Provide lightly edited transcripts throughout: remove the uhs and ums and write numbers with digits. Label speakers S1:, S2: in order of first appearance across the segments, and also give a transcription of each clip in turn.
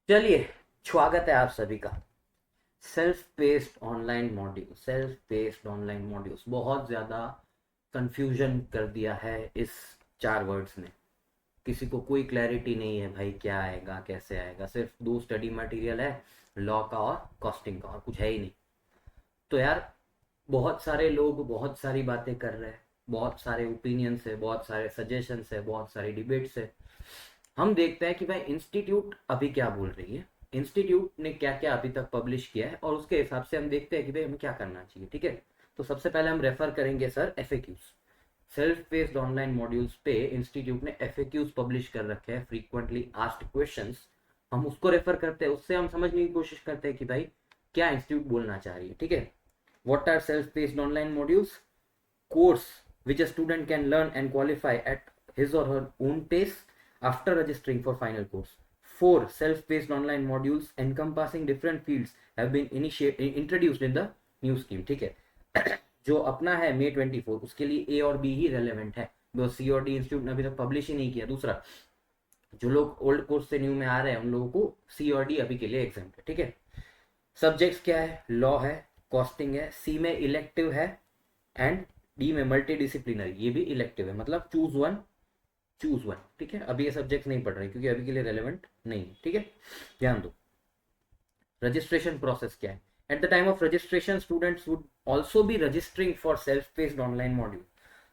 S1: चलिए, स्वागत है आप सभी का। सेल्फ पेस्ड ऑनलाइन मॉड्यूल्स बहुत ज़्यादा कंफ्यूजन कर दिया है इस 4 वर्ड्स ने। किसी को कोई क्लैरिटी नहीं है भाई, क्या आएगा कैसे आएगा। सिर्फ दो स्टडी मटेरियल है, लॉ का और कॉस्टिंग का, और कुछ है ही नहीं। तो यार, बहुत सारे लोग बहुत सारी बातें कर रहे हैं, बहुत सारे ओपिनियंस है, बहुत सारे सजेशंस है, बहुत सारी डिबेट्स है। हम देखते हैं कि भाई इंस्टीट्यूट अभी क्या बोल रही है, इंस्टीट्यूट ने क्या क्या अभी तक पब्लिश किया है, और उसके हिसाब से हम देखते हैं कि भाई हमें क्या करना चाहिए। ठीक है, तो सबसे पहले हम रेफर करेंगे sir FAQs. Self based online modules पे इंस्टीट्यूट ने एफएक्यूज पब्लिश कर रखे हैं, फ्रीक्वेंटली आस्क्ड क्वेश्चंस। हम उसको रेफर करते हैं, उससे हम समझने की कोशिश करते हैं कि भाई क्या इंस्टीट्यूट बोलना चाह रही है। ठीक है, what are self based online modules? Course which a student can learn and qualify at his or her own pace after registering for final course. 4 self-paced online modules encompassing different fields have been introduced in the new scheme. ठीक है, जो अपना है May 24 उसके लिए ए और B ही relevant है, वो सी और डी इंस्टीट्यूट ने अभी तक पब्लिश ही नहीं किया। दूसरा, जो लोग ओल्ड कोर्स से न्यू में आ रहे हैं उन लोगों को सी और डी अभी के लिए एग्जाम है। ठीक है, सब्जेक्ट्स क्या है? लॉ है, कॉस्टिंग है, सी में इलेक्टिव है, एंड डी में मल्टी डिसिप्लिनरी, ये भी इलेक्टिव है। मतलब चूज वन, चूज वन। ठीक है, अभी ये सब्जेक्ट नहीं पढ़ रहे क्योंकि अभी के लिए रेलेवेंट नहीं है। ठीक है, ध्यान दो। रजिस्ट्रेशन प्रोसेस क्या है? At the time of registration students would also be registering for self based online module.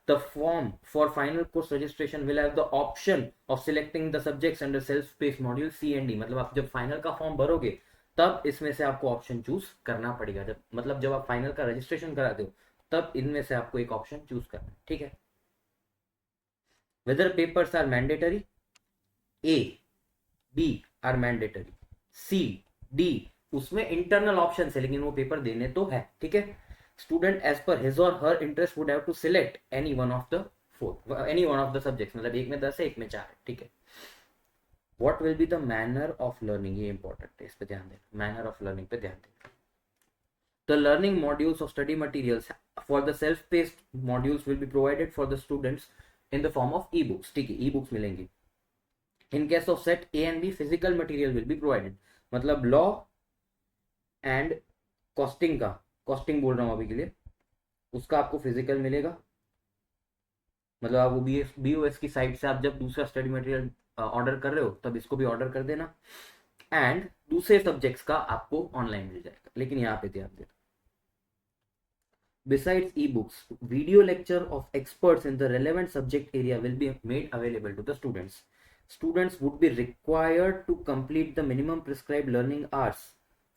S1: The form for final course registration will have the option of selecting the subjects under self-paced module C and D. मतलब आप जब final का form भरोगे तब इसमें से आपको option choose करना पड़ेगा। जब आप फाइनल का रजिस्ट्रेशन कराते हो तब इनमें से आपको एक ऑप्शन चूज करना है। ठीक है, whether papers are mandatory? A B are mandatory, C D उसमें इंटरनल ऑप्शन है लेकिन वो पेपर देने तो है। ठीक है, स्टूडेंट एज पर हिज और her interest would have to select any one of the subjects. मतलब एक में 10 है, एक में 4 है। ठीक है, what will be the manner of learning? ये इंपॉर्टेंट है, इस पे ध्यान देना, मैनर ऑफ लर्निंग पे ध्यान देना। The learning modules of study materials for the self-paced modules will be provided for the students in the form of e-books. ठीक है, e-books मिलेंगी। In case of set A and B, physical material will be provided. मतलब law and costing का, costing बोल रहा हूँ अभी के लिए, उसका आपको फिजिकल मिलेगा। मतलब आप वो BOS की साइट से आप जब दूसरा स्टडी मटेरियल ऑर्डर कर रहे हो तब इसको भी ऑर्डर कर देना। एंड दूसरे सब्जेक्ट्स का आपको ऑनलाइन मिल जाएगा, लेकिन यहाँ पे ध्यान देना, besides ebooks, video lecture of experts in the relevant subject area will be made available to the students. Students would be required to complete the minimum prescribed learning hours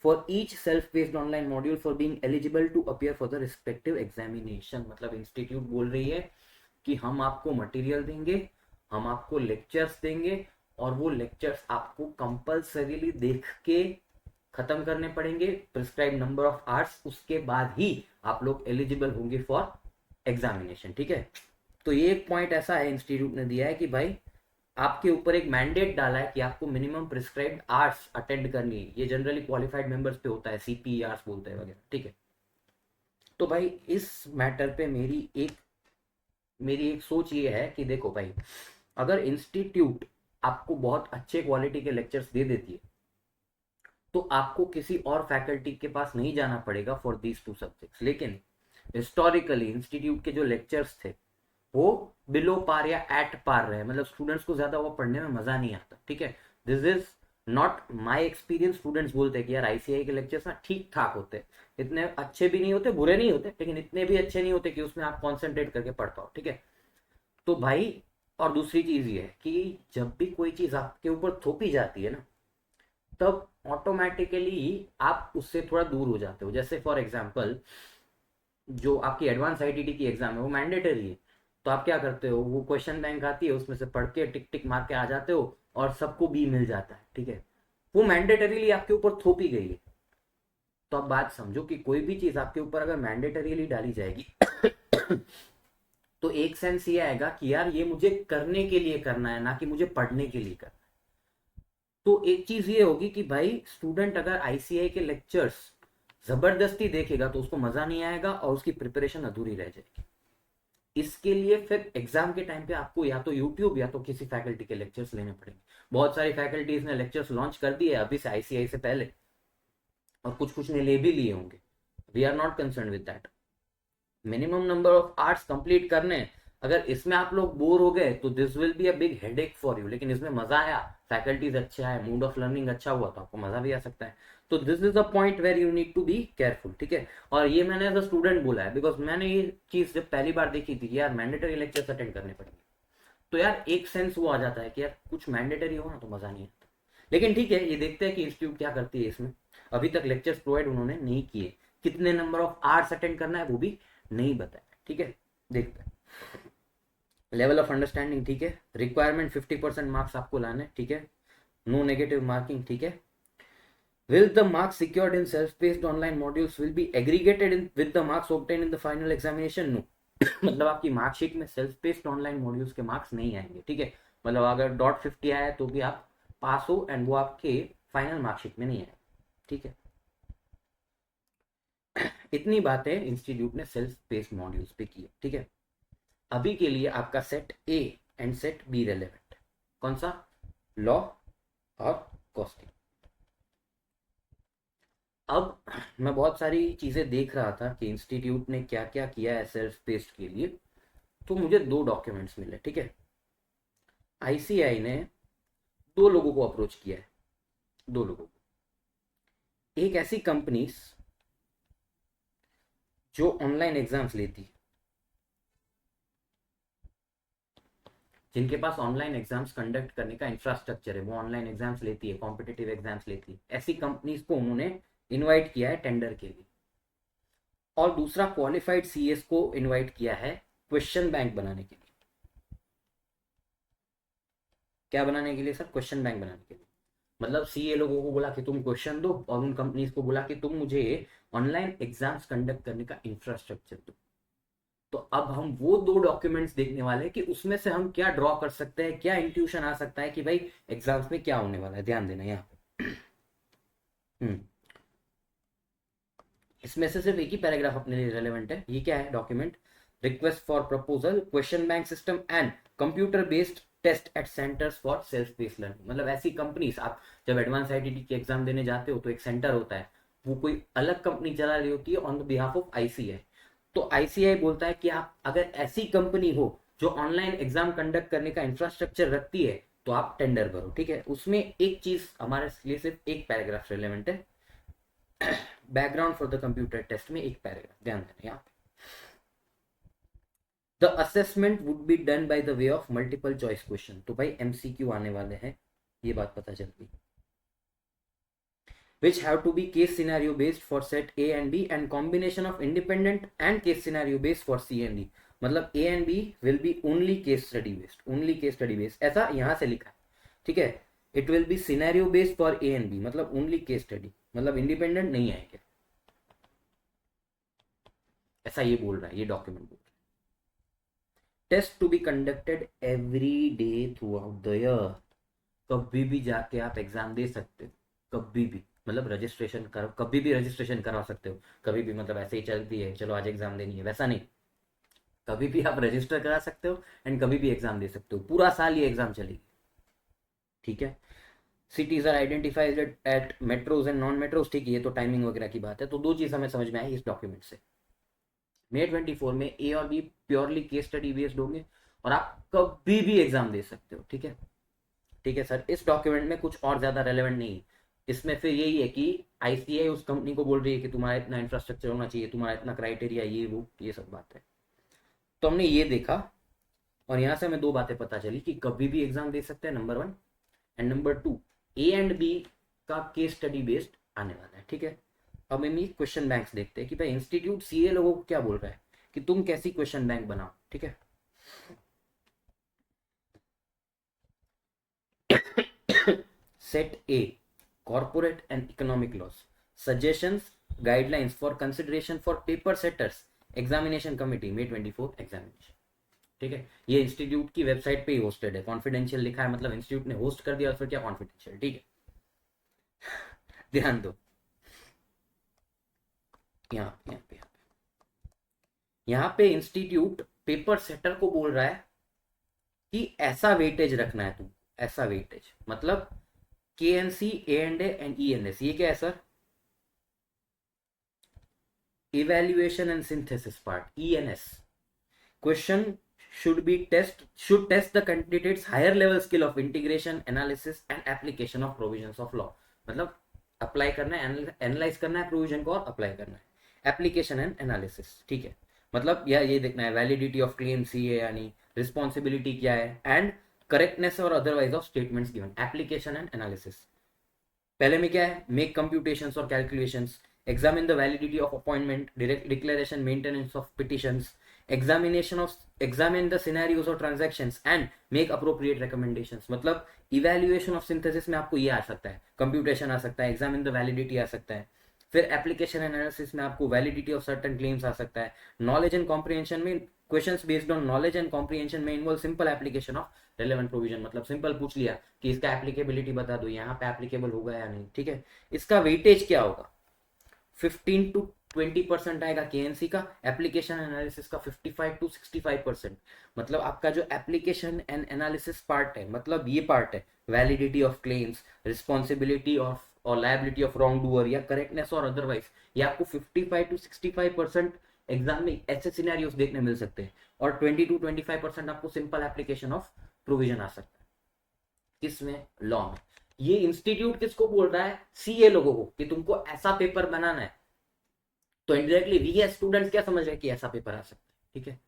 S1: for each self-paced online module for being eligible to appear for the respective examination. मतलब institute बोल रही है कि हम आपको material देंगे, हम आपको लेक्चर्स देंगे, और वो लेक्चर्स आपको कंपल्सरीली देख के खत्म करने पड़ेंगे, प्रिस्क्राइब नंबर ऑफ आवर्स, उसके बाद ही आप लोग एलिजिबल होंगे फॉर एग्जामिनेशन। ठीक है, तो ये एक पॉइंट ऐसा है इंस्टीट्यूट ने दिया है कि भाई आपके ऊपर एक मैंडेट डाला है कि आपको मिनिमम प्रिस्क्राइब्ड आवर्स अटेंड करनी है। ये जनरली क्वालिफाइड मेंबर्स पे होता है, CPERs बोलते हैं वगैरह। ठीक है, तो भाई इस मैटर पे मेरी एक सोच ये है कि देखो भाई, अगर इंस्टीट्यूट आपको बहुत अच्छे क्वालिटी के लेक्चर्स दे देती है तो आपको किसी और फैकल्टी के पास नहीं जाना पड़ेगा फॉर दीज 2 सब्जेक्ट्स। लेकिन हिस्टोरिकली इंस्टीट्यूट के जो लेक्चर्स थे वो बिलो पार या एट पार रहे, मतलब स्टूडेंट्स को ज्यादा वो पढ़ने में मजा नहीं आता। ठीक है, this is not my experience. Students बोलते हैं कि यार ICAI के लेक्चर्स ना ठीक ठाक होते हैं, इतने अच्छे भी नहीं होते, बुरे नहीं होते, लेकिन इतने भी अच्छे नहीं होते कि उसमें आप कॉन्सेंट्रेट करके पढ़ पाओ। ठीक है, तो भाई, और दूसरी चीज ये है कि जब भी कोई चीज आपके ऊपर थोपी जाती है ना, तब ऑटोमेटिकली आप उससे थोड़ा दूर हो जाते हो। जैसे फॉर एग्जांपल, जो आपकी एडवांस ITT की एग्जाम है वो मैंडेटरी है, तो आप क्या करते हो, वो क्वेश्चन बैंक आती है उसमें से पढ़ के टिक टिक मार के आ जाते हो और सबको B मिल जाता है। ठीक है, वो मैंडेटरीली आपके ऊपर थोपी गई है। तो आप बात समझो कि कोई भी चीज आपके ऊपर अगर मैंडेटरीली डाली जाएगी तो एक सेंस ये आएगा कि यार ये मुझे करने के लिए करना है, ना कि मुझे पढ़ने के लिए करना है। तो एक चीज ये होगी कि भाई स्टूडेंट अगर ICAI के लेक्चर्स जबरदस्ती देखेगा तो उसको मजा नहीं आएगा और उसकी प्रिपरेशन अधूरी रह जाएगी। इसके लिए फिर एग्जाम के टाइम पे आपको या तो यूट्यूब या तो किसी फैकल्टी के लेक्चर्स लेने पड़ेंगे। बहुत सारी फैकल्टीज ने लेक्चर्स लॉन्च कर दिए अभी से, आईसीआई से पहले, और कुछ कुछ ने ले भी लिए होंगे। We are not concern with that. Minimum number of arts complete करने, अगर इसमें आप लोग बोर हो गए तो this will be a big headache for you, लेकिन इसमें मजा आया, फैकल्टीज अच्छे आए, मूड ऑफ लर्निंग अच्छा हुआ, तो आपको मजा भी आ सकता है। तो this is a point where you need to be careful, ठीक है। और ये मैंने एज अ स्टूडेंट बोला है, बिकॉज मैंने ये चीज जब पहली बार देखी थी यार मैंडेटरी लेक्चर्स अटेंड करने पड़ेंगे, तो यार एक सेंस वो आ जाता है कि यार कुछ मैंडेटरी हो ना तो मजा नहीं आता। लेकिन ठीक है, ये देखते हैं कि इंस्टीट्यूट क्या करती है इसमें। अभी तक लेक्चर्स प्रोवाइड उन्होंने नहीं किए, कितने नंबर ऑफ आवर्स अटेंड करना है वो भी नहीं बताया, ठीक है। देखते हैं। लेवल ऑफ अंडरस्टैंडिंग, ठीक है। रिक्वायरमेंट 50% मार्क्स आपको लाने, ठीक है। नो नेगेटिव मार्किंग, ठीक है। Will the marks secured in self-paced online modules will be aggregated with the marks obtained in the final examination? No. मतलब आपकी मार्कशीट में सेल्फ पेस्ड ऑनलाइन मॉड्यूल्स के मार्क्स नहीं आएंगे, ठीक है। मतलब अगर .50 आया तो भी आप पास हो, एंड वो आपके फाइनल मार्कशीट में नहीं आएगा, ठीक है। इतनी बातें इंस्टीट्यूट ने सेल्फ पेस्ड मॉड्यूल्स पे की है, ठीक है। अभी के लिए आपका set A and set B relevant. कौन सा? लॉ और कॉस्टिंग। अब मैं बहुत सारी चीजें देख रहा था कि इंस्टीट्यूट ने क्या क्या किया है सेल्फ पेस्ड के लिए, तो मुझे दो डॉक्यूमेंट्स मिले, ठीक है। आईसीआई ने दो लोगों को अप्रोच किया है, दो लोगों को। एक ऐसी कंपनीज जो ऑनलाइन एग्जाम्स लेती है, जिनके पास ऑनलाइन एग्जाम्स कंडक्ट करने का इंफ्रास्ट्रक्चर है, वो ऑनलाइन एग्जाम्स लेती है, कॉम्पिटिटिव एग्जाम्स लेती है, ऐसी कंपनीज को उन्होंने इनवाइट किया है टेंडर के लिए। और दूसरा, क्वालिफाइड सीएस को इनवाइट किया है क्वेश्चन बैंक बनाने के लिए। क्या बनाने के लिए सर? क्वेश्चन बैंक बनाने के लिए। मतलब सीए लोगों को बोला कि तुम क्वेश्चन दो, और उन कंपनीज को बोला कि तुम मुझे ऑनलाइन एग्जाम्स कंडक्ट करने का इंफ्रास्ट्रक्चर दो। तो अब हम वो दो डॉक्यूमेंट्स देखने वाले हैं कि उसमें से हम क्या ड्रॉ कर सकते हैं, क्या इंट्यूशन आ सकता है कि भाई एग्जाम्स में क्या होने वाला है। ध्यान देना यहाँ पे। हम्म इसमें से सिर्फ एक ही पैराग्राफ अपने लिए रेलेवेंट है। ये क्या है document? Request for proposal, question bank system and computer based test at centres for self based learning. मतलब ऐसी कंपनीज, आप जब एडवांस आईटीटी के एग्जाम देने जाते हो तो एक सेंटर होता है, वो कोई अलग कंपनी चला रही होती है on the behalf of ICI. तो आईसीआई बोलता है कि आप अगर ऐसी कंपनी हो जो ऑनलाइन एग्जाम कंडक्ट करने का इंफ्रास्ट्रक्चर रखती है तो आप टेंडर भरो, ठीक है। उसमें एक चीज हमारे लिए सिर्फ एक पैराग्राफ रिलेवेंट है, background for the computer test में एक पैराग्राफ, ध्यान देना यहाँ पे। The assessment would be done by the way of multiple choice question. तो भाई एमसीक्यू आने वाले हैं, ये बात पता चल गई। which have to be case scenario based for set A and B and combination of independent and case scenario based for C and D। मतलब A and B will be only case study based, only case study based, ऐसा यहाँ से लिखा है, ठीक है। it will be scenario based for A and B, मतलब only case study, मतलब independent नहीं आएंगे, ऐसा ये बोल रहा है, ये डॉक्यूमेंट बोल रहा है। Test to be conducted every day throughout the year. कभी भी जाके आप एग्जाम दे सकते हो, कभी भी, मतलब रजिस्ट्रेशन कर, कभी भी रजिस्ट्रेशन करवा सकते हो, कभी भी, मतलब ऐसे ही चलती है चलो आज एग्जाम देनी है वैसा नहीं। कभी भी आप रजिस्टर करा सकते हो एंड कभी भी एग्जाम दे सकते हो, पूरा साल ये एग्जाम चलेगी, ठीक है। Cities are identified at metros and non metros, ठीक है, ये तो टाइमिंग वगैरह की बात है। तो दो चीज हमें समझ में आई इस डॉक्यूमेंट से। May 24 में ए और B purely case study based होंगे और आप कभी भी एग्जाम दे सकते हो, ठीक है। ठीक है सर, इस डॉक्यूमेंट में कुछ और ज्यादा रेलेवेंट नहीं। इसमें फिर यही है कि आईसीआई उस कंपनी को बोल रही है कि तुम्हारा इतना इंफ्रास्ट्रक्चर होना चाहिए, तुम्हारा इतना क्राइटेरिया, ये वो, ये सब बात है। तो हमने ये देखा और यहाँ से हमें दो बातें पता चली कि कभी भी एग्जाम दे सकते हैं, number one, and number two, A and B का केस स्टडी बेस्ड आने वाला है, ठीक है। अब हम ये क्वेश्चन बैंक्स देखते हैं कि भाई इंस्टीट्यूट सीए लोगों को क्या बोल रहा है कि तुम कैसी क्वेश्चन बैंक बनाओ, ठीक है। Set A, corporate and economic laws, suggestions, guidelines for consideration for paper setters, examination committee, May 24 examination, ठीक है। ये इंस्टीट्यूट की वेबसाइट पे ही होस्टेड है, कॉन्फिडेंशियल लिखा है, मतलब इंस्टीट्यूट ने होस्ट कर दिया और फिर क्या कॉन्फिडेंशियल, ठीक है। ध्यान दो यहाँ पे इंस्टीट्यूट पेपर सेटर को बोल रहा है कि ऐसा वेटेज रखना है तू, ऐसा वेटेज मतलब K n C and E n S, ये क्या है sir? Evaluation and synthesis part, E n S. Question should test the candidate's higher level skill of integration analysis and application of provisions of law। मतलब apply करना है, analyse करना है provision को और अप्लाई करना है, एप्लीकेशन एंड एनालिसिस, ठीक है। मतलब या ये देखना है वैलिडिटी ऑफ क्लेम सी है यानी रिस्पॉन्सिबिलिटी क्या है, एंड करेक्टनेस और otherwise of statements given, application and analysis. पहले में क्या है, मेक कंप्यूटेशंस और calculations, examine the validity of appointment, declaration maintenance of petitions, examine the scenarios or transactions and make appropriate recommendations। मतलब evaluation of synthesis में आपको ये आ सकता है, कंप्यूटेशन आ सकता है, एग्जामिन द वैलिडिटी आ सकता है, फिर एप्लीकेशन एनालिसिस में आपको वैलिडिटी ऑफ सर्टेन क्लेम्स आ सकता है, नॉलेज एंड कॉम्प्रिहेंशन में questions based on knowledge and comprehension में involve simple application of relevant provision. मतलब सिंपल पूछ लिया कि इसका एप्लीकेबिलिटी बता दो, यहाँ पे एप्लीकेबल होगा या नहीं, ठीक है। इसका वेटेज क्या होगा, 15 to 20% आएगा केएनसी का, एप्लीकेशन एनालिसिस का 55 to 65%। मतलब आपका जो एप्लीकेशन एंड एनालिसिस पार्ट है, मतलब ये पार्ट है validity of claims, responsibility of और लायबिलिटी ऑफ रॉन्ग डूअर या करेक्टनेस और अदरवाइज, ये आपको 55 to 65% एग्जाम में ऐसे सिनेरियोस देखने मिल सकते हैं, और 20 to 25% आपको सिंपल एप्लीकेशन ऑफ प्रोविजन आ सकता है। किसमें, लॉ में। ये इंस्टीट्यूट किसको बोल रहा है, सीए लोगों को, कि तुमको ऐसा पेपर बनाना है। तो इंडायरेक्टली वी एज स्टूडेंट क्या समझ रहे हैं कि ऐसा पेपर आ सकता है, ठीक है।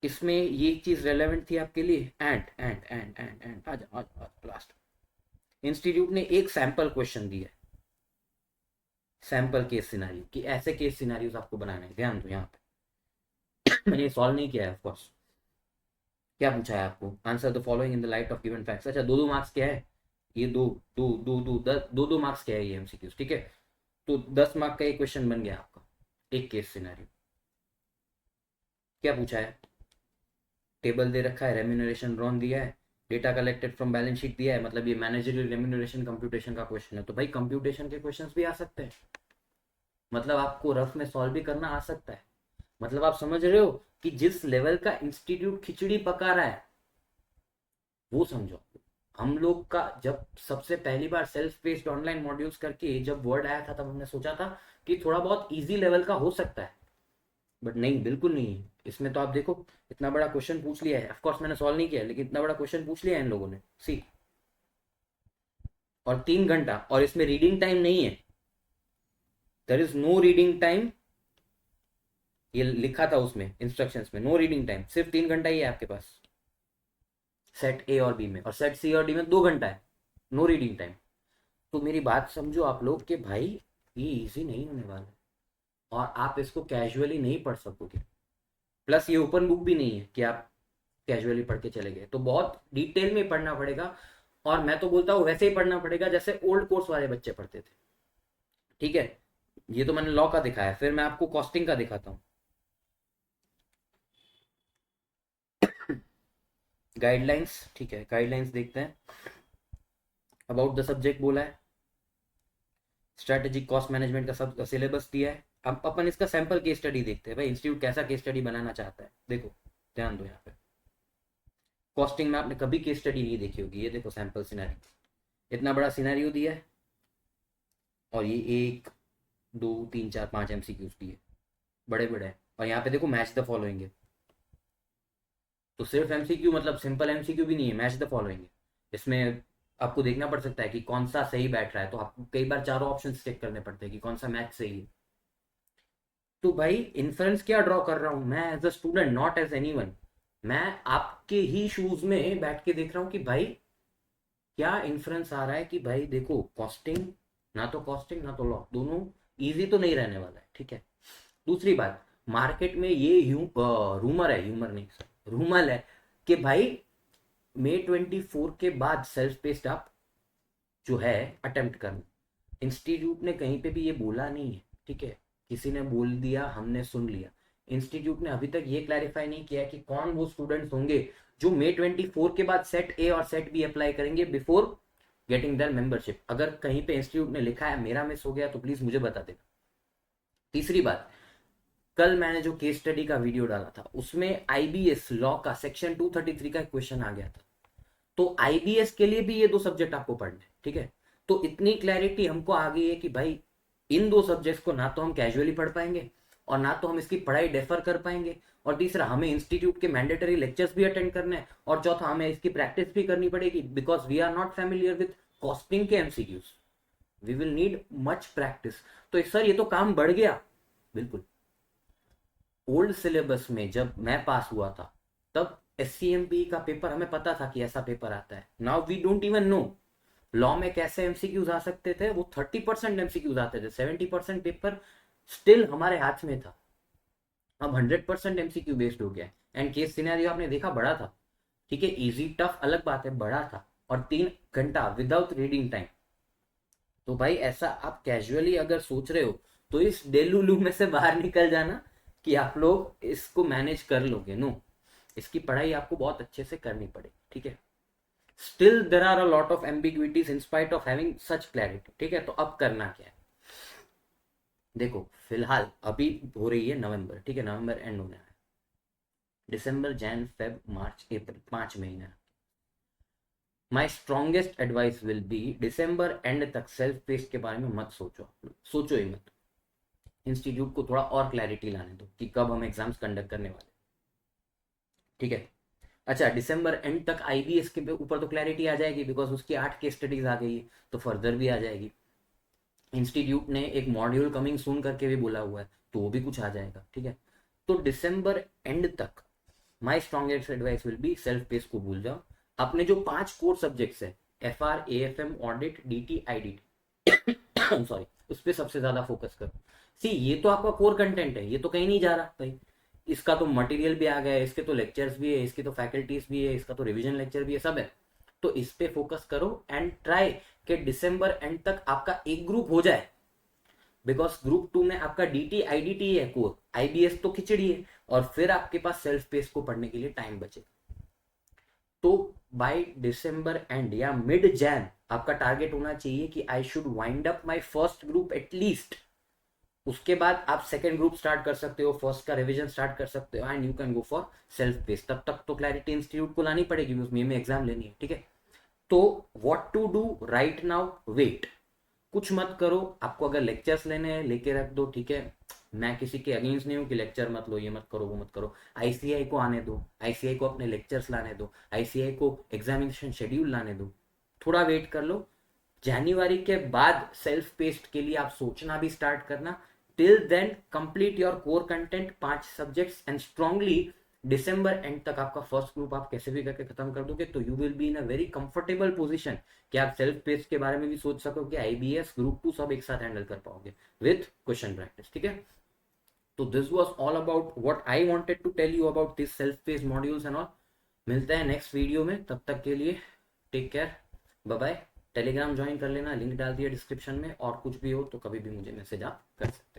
S1: इसमें ये चीज रेलेवेंट थी आपके लिए। एंड आज लास्ट इंस्टीट्यूट ने एक सैंपल क्वेश्चन दिया है, सैंपल केस सिनेरियो, कि ऐसे केस सिनेरियोस आपको बनाने हैं। ध्यान दो यहाँ पे मैंने सॉल्व नहीं किया है ऑफ कोर्स। क्या पूछा है आपको, answer the following in the light of given facts. अच्छा, दो मार्क्स क्या है ये, दो मार्क्स क्या है ये एमसीक्यूज, ठीक है। तो 10 मार्क का एक क्वेश्चन बन गया आपका, एक केस सिनेरियो। क्या पूछा है, टेबल दे रखा है, रेम्यूनरेशन ड्रॉन दिया है, data collected from balance sheet दिया है, मतलब ये मैनेजरियल रेम्यूनरेशन कंप्यूटेशन का क्वेश्चन है। तो भाई कंप्यूटेशन के क्वेश्चंस भी आ सकते हैं, मतलब आपको रफ में सॉल्व भी करना आ सकता है। मतलब आप समझ रहे हो कि जिस लेवल का इंस्टीट्यूट खिचड़ी पका रहा है वो समझो। हम लोग का जब सबसे पहली बार सेल्फ बेस्ड ऑनलाइन मॉड्यूल्स करके जब वर्ड आया था, तब हमने सोचा था कि थोड़ा बहुत इजी लेवल का हो सकता है, बट नहीं, बिल्कुल नहीं है। इसमें तो आप देखो, इतना बड़ा क्वेश्चन पूछ लिया है, ऑफ कोर्स मैंने सॉल्व नहीं किया, लेकिन इतना बड़ा क्वेश्चन पूछ लिया है इन लोगों ने, सी। और 3 घंटा, और इसमें रीडिंग टाइम नहीं है, there is no reading time. ये लिखा था उसमें इंस्ट्रक्शंस में, नो रीडिंग टाइम, सिर्फ 3 घंटा ही है आपके पास सेट ए और बी में, और सेट सी और डी में 2 घंटा है, नो रीडिंग टाइम। तो मेरी बात समझो आप लोग कि भाई ये इजी नहीं होने वाला है, और आप इसको कैजुअली नहीं पढ़ सकोगे। प्लस ये ओपन बुक भी नहीं है कि आप कैजुअली पढ़ के चले गए, तो बहुत डिटेल में पढ़ना पड़ेगा। और मैं तो बोलता हूँ वैसे ही पढ़ना पड़ेगा जैसे ओल्ड कोर्स वाले बच्चे पढ़ते थे, ठीक है। ये तो मैंने लॉ का दिखाया, फिर मैं आपको कॉस्टिंग का दिखाता हूँ। गाइडलाइंस, ठीक है, गाइडलाइंस देखते हैं। अबाउट द सब्जेक्ट बोला है, स्ट्रेटेजिक कॉस्ट मैनेजमेंट का सब सिलेबस दिया है। अब अपन इसका सैंपल केस स्टडी देखते हैं, भाई इंस्टीट्यूट कैसा केस स्टडी बनाना चाहता है। देखो ध्यान दो यहाँ पे, कॉस्टिंग में आपने कभी केस स्टडी नहीं देखी होगी। ये देखो सैंपल सिनेरियो, इतना बड़ा सिनेरियो दिया है, और ये 1 2 3 4 5 एमसीक्यूज दिए, बड़े बड़े हैं। और यहाँ पे देखो मैच द फॉलोइंग है, तो सिर्फ एमसीक्यू, मतलब सिंपल एमसीक्यू भी नहीं है, मैच द फॉलोइंग है। इसमें आपको देखना पड़ सकता है कि कौन सा सही बैठ रहा है, तो आपको कई बार चारों ऑप्शन चेक करने पड़ते हैं कि कौन सा मैच सही है। तो भाई इन्फ्रेंस क्या ड्रॉ कर रहा हूं मैं as a student, not as anyone. मैं आपके ही शूज में बैठ के देख रहा हूं कि भाई क्या इन्फ्रेंस आ रहा है, कि भाई देखो कॉस्टिंग, ना तो कॉस्टिंग ना तो लॉ, दोनों इजी तो नहीं रहने वाला है, ठीक है। दूसरी बात, मार्केट में ये रूमर है, ह्यूमर नहीं सर, रूमर है कि भाई May 24 के बाद सेल्फ पेस्ड आप जो है अटेम्प्ट करना। इंस्टीट्यूट ने कहीं पे भी ये बोला नहीं है, ठीक है। किसी ने बोल दिया, हमने सुन लिया। इंस्टीट्यूट ने अभी तक ये क्लैरिफाई नहीं किया कि कौन वो स्टूडेंट्स होंगे जो May 24 के बाद सेट ए और सेट बी अप्लाई करेंगे बिफोर गेटिंग देयर मेंबरशिप। अगर कहीं पे इंस्टीट्यूट ने लिखा है, मेरा मिस हो गया, तो प्लीज मुझे बता देना। तीसरी बात, कल मैंने जो केस स्टडी का वीडियो डाला था उसमें आईबीएस लॉ का सेक्शन 233 का क्वेश्चन आ गया था। तो आईबीएस के लिए भी ये दो सब्जेक्ट आपको पढ़ने हैं, ठीक है। तो इतनी क्लैरिटी हमको आ गई है कि भाई इन दो सब्जेक्ट्स को ना तो हम कैजुअली पढ़ पाएंगे और ना तो हम इसकी पढ़ाई डेफर कर पाएंगे, और तीसरा हमें इंस्टीट्यूट के मैंडेटरी लेक्चर्स भी अटेंड करने हैं, और चौथा हमें इसकी प्रैक्टिस भी करनी पड़ेगी because we are not familiar with costing के MCQs, we will need much practice. तो सर ये तो काम बढ़ गया। बिल्कुल। ओल्ड सिलेबस में जब मैं पास हुआ था तब एससीएमपी का पेपर हमें पता था कि ऐसा पेपर आता है। Now we don't even know law में कैसे एमसीक्यूज आ सकते थे। वो 30% एमसीक्यूज आते थे, 70% पेपर स्टिल हमारे हाथ में था। अब 100% एमसीक्यू बेस्ड हो गया। एंड केस सिनेरियो आपने देखा बड़ा था, ठीक है। इजी टफ अलग बात है, बड़ा था, और 3 घंटा विदाउट रीडिंग टाइम। तो भाई ऐसा आप कैजुअली अगर सोच रहे हो तो इस डेलुलू में से बाहर निकल जाना कि आप लोग इसको मैनेज कर लोगे। नो, इसकी पढ़ाई आपको बहुत अच्छे से करनी पड़ेगी, ठीक है। Still there are a lot of ambiguities in spite of having such clarity, ठीक है। तो अब करना क्या है, देखो फिलहाल अभी हो रही है नवंबर, ठीक है। नवंबर एंड होने है, दिसंबर जैन फेब मार्च अप्रैल 5 महीना। My strongest advice will be दिसंबर एंड तक सेल्फ पेस्ट के बारे में मत सोचो, सोचो ही मत। इंस्टीट्यूट को थोड़ा और क्लैरिटी लाने दो कि कब हम एग्जाम्स कंडक्ट करने वाले, ठीक है। अच्छा, दिसंबर एंड तक आईबीएस के ऊपर तो क्लैरिटी आ जाएगी बिकॉज उसकी 8 केस स्टडीज आ गई है, तो फर्दर भी आ जाएगी। इंस्टीट्यूट ने एक मॉड्यूल कमिंग सून करके भी बोला हुआ है, तो वो भी कुछ आ जाएगा, ठीक है। तो दिसंबर एंड तक my strongest advice will be self pace को भूल जाओ। अपने जो 5 कोर सब्जेक्ट्स है, F R A F M audit D T I D T, sorry, उस पर सबसे ज्यादा फोकस करो। सी ये तो आपका कोर कंटेंट है, ये तो कहीं नहीं जा रहा भाई। इसका तो मटेरियल भी आ गया है, इसके तो लेक्चर्स भी है, इसकी तो फैकल्टीज भी है, इसका तो रिवीजन लेक्चर भी है, सब है। तो इस पे फोकस करो एंड ट्राई कि दिसंबर एंड तक आपका एक ग्रुप हो जाए। बिकॉज ग्रुप 2 में आपका डीटी आईडीटी है कोर, आईबीएस तो खिचड़ी है, और फिर आपके पास सेल्फ पेस को पढ़ने के लिए टाइम बचेगा। तो बाय दिसंबर एंड या मिड जैन आपका टारगेट होना चाहिए कि I should wind up my first group at least. उसके बाद आप सेकंड ग्रुप स्टार्ट कर सकते हो, फर्स्ट का रिवीजन स्टार्ट कर सकते हो, and you can go for self pace. तब तक तो क्लैरिटी इंस्टीट्यूट को लानी पड़ेगी, उसमें में एग्जाम लेनी है, ठीक है। तो what to do right now, wait, कुछ मत करो। आपको अगर लेक्चर्स लेने हैं लेके रख दो, ठीक है। मैं किसी के अगेंस्ट नहीं हूँ कि लेक्चर मत लो, ये मत करो, वो मत करो। आईसीआई को आने दो, आईसीआई को अपने लेक्चर्स लाने दो, आईसीआई को एग्जामिनेशन शेड्यूल लाने दो। थोड़ा वेट कर लो, जनवरी के बाद सेल्फ पेस्ट के लिए आप सोचना भी स्टार्ट करना। Till then complete your core content, 5 subjects, and strongly दिसंबर एंड तक आपका फर्स्ट ग्रुप आप कैसे भी करके खत्म कर दोगे तो you will be in a very comfortable position कि आप सेल्फ पेस्ट के बारे में भी सोच सको कि आईबीएस ग्रुप 2 सब एक साथ हैंडल कर पाओगे विथ क्वेश्चन प्रैक्टिस, ठीक है। तो this was all about what I wanted to tell you about this self paced modules and all. मिलते हैं नेक्स्ट वीडियो में, तब तक के लिए take care, bye bye. Telegram join कर लेना, लिंक डाल दिया डिस्क्रिप्शन में, और कुछ भी हो तो कभी भी मुझे मैसेज आप कर सकते।